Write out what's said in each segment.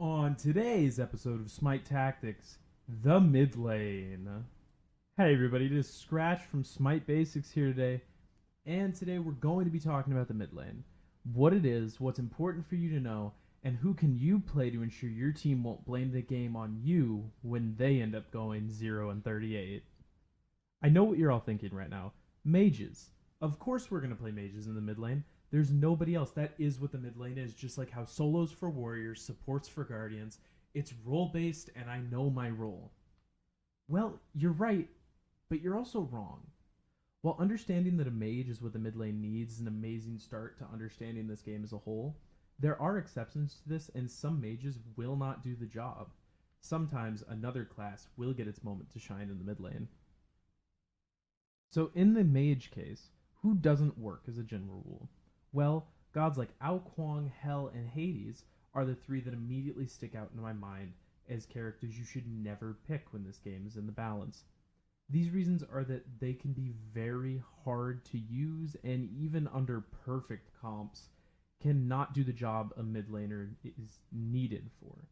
On today's episode of Smite Tactics, the mid lane. Hey everybody, it is Scratch from Smite Basics here today, and today we're going to be talking about the mid lane. What it is, what's important for you to know, and who can you play to ensure your team won't blame the game on you when they end up going 0-38. I know what you're all thinking right now. Mages. Of course we're going to play mages in the mid lane. There's nobody else. That is what the mid lane is, just like how solos for warriors, supports for guardians. It's role based, and I know my role. Well, you're right, but you're also wrong. While understanding that a mage is what the mid lane needs is an amazing start to understanding this game as a whole, there are exceptions to this, and some mages will not do the job. Sometimes another class will get its moment to shine in the mid lane. So in the mage case, who doesn't work as a general rule? Well, gods like Ao Kuang, Hel, and Hades are the three that immediately stick out in my mind as characters you should never pick when this game is in the balance. These reasons are that they can be very hard to use, and even under perfect comps, cannot do the job a mid laner is needed for.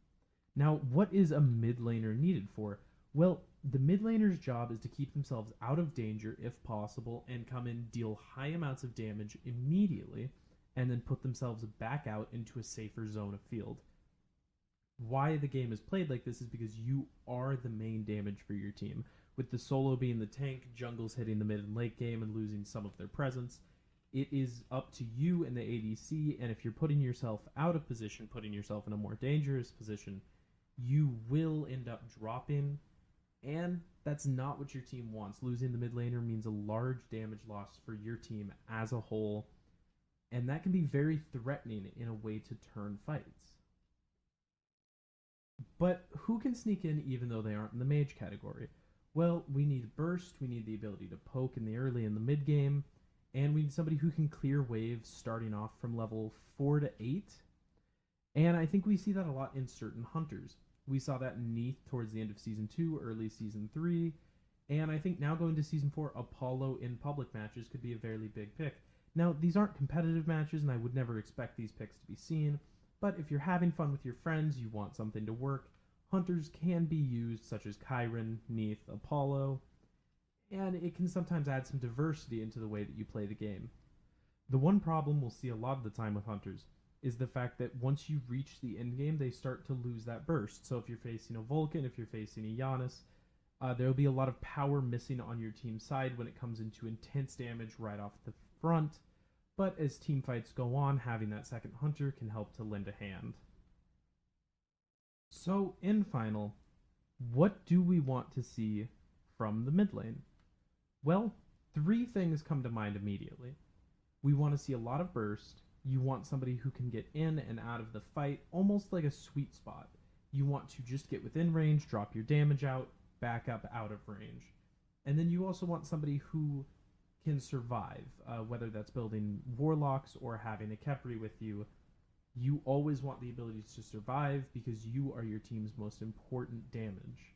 Now, what is a mid laner needed for? Well, the mid laner's job is to keep themselves out of danger if possible and come in, deal high amounts of damage immediately, and then put themselves back out into a safer zone of field. Why the game is played like this is because you are the main damage for your team, with the solo being the tank, jungles hitting the mid and late game and losing some of their presence. It is up to you and the ADC, and if you're putting yourself out of position, putting yourself in a more dangerous position, you will end up dropping, and that's not what your team wants. Losing the mid laner means a large damage loss for your team as a whole, and that can be very threatening in a way to turn fights. But who can sneak in even though they aren't in the mage category? Well, we need burst, we need the ability to poke in the early and the mid game, and we need somebody who can clear waves starting off from level 4 to 8. And I think we see that a lot in certain hunters. We saw that in Neath towards the end of Season 2, early Season 3, and I think now going to Season 4, Apollo in public matches could be a very big pick. Now, these aren't competitive matches, and I would never expect these picks to be seen, but if you're having fun with your friends, you want something to work, hunters can be used, such as Chiron, Neath, Apollo, and it can sometimes add some diversity into the way that you play the game. The one problem we'll see a lot of the time with hunters is the fact that once you reach the end game, they start to lose that burst. So if you're facing a Vulcan, if you're facing a Giannis, there'll be a lot of power missing on your team's side when it comes into intense damage right off the front. But as team fights go on, having that second hunter can help to lend a hand. So in final, what do we want to see from the mid lane? Well, three things come to mind immediately. We want to see a lot of burst. You want somebody who can get in and out of the fight, almost like a sweet spot. You want to just get within range, drop your damage out, back up out of range. And then you also want somebody who can survive, whether that's building warlocks or having a Khepri with you. You always want the ability to survive because you are your team's most important damage.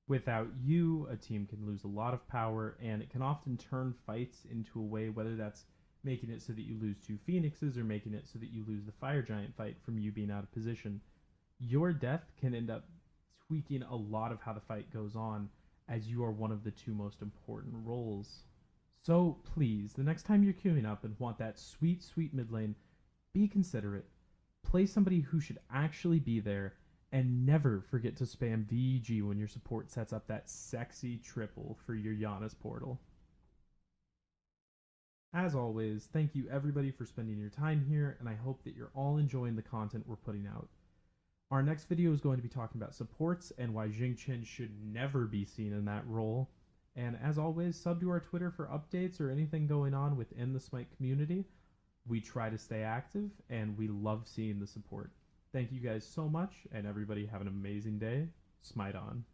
Without you, a team can lose a lot of power, and it can often turn fights into a way, whether that's making it so that you lose two Phoenixes or making it so that you lose the Fire Giant fight from you being out of position. Your death can end up tweaking a lot of how the fight goes on, as you are one of the two most important roles. So please, the next time you're queuing up and want that sweet mid lane, be considerate. Play somebody who should actually be there, and never forget to spam VEG when your support sets up that sexy triple for your Giannis portal. As always, thank you everybody for spending your time here, and I hope that you're all enjoying the content we're putting out. Our next video is going to be talking about supports and why Jing Chen should never be seen in that role. And as always, sub to our Twitter for updates or anything going on within the Smite community. We try to stay active, and we love seeing the support. Thank you guys so much, and everybody have an amazing day. Smite on.